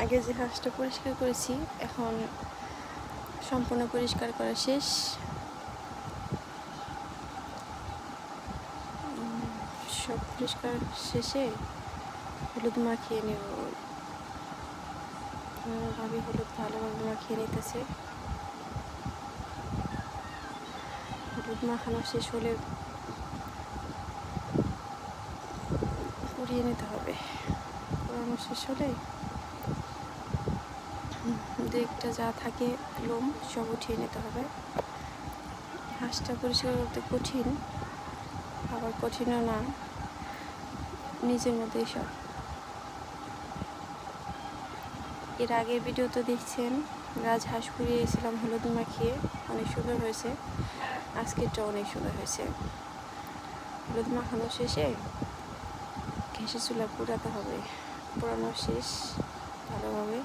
আগে যে হাঁসটা পরিষ্কার করেছি এখন সম্পূর্ণ পরিষ্কার করা শেষ। সব পরিষ্কার শেষে হলুদ মাখিয়ে নেব। ভাবি হলুদ ভালোভাবে মাখিয়ে নিতেছে। হলুদ মাখানো শেষ হলে পুড়িয়ে নিতে হবে। পুরানো শেষ হলে দিকটা যা থাকে লোম সব উঠিয়ে নিতে হবে। হাঁসটা পরিষ্কার করতে কঠিন, আবার কঠিনও না, নিজের মধ্যেই সব। এর আগের ভিডিও তো দেখছেন, রাজহাঁস পুড়িয়েছিলাম হলুদ মাখিয়ে, অনেক সুন্দর হয়েছে। আজকেরটা অনেক সুন্দর হয়েছে। হলুদ মাখানো শেষে গ্যাসের চুলা পুরাতে হবে। পুরানো শেষ ভালোভাবে।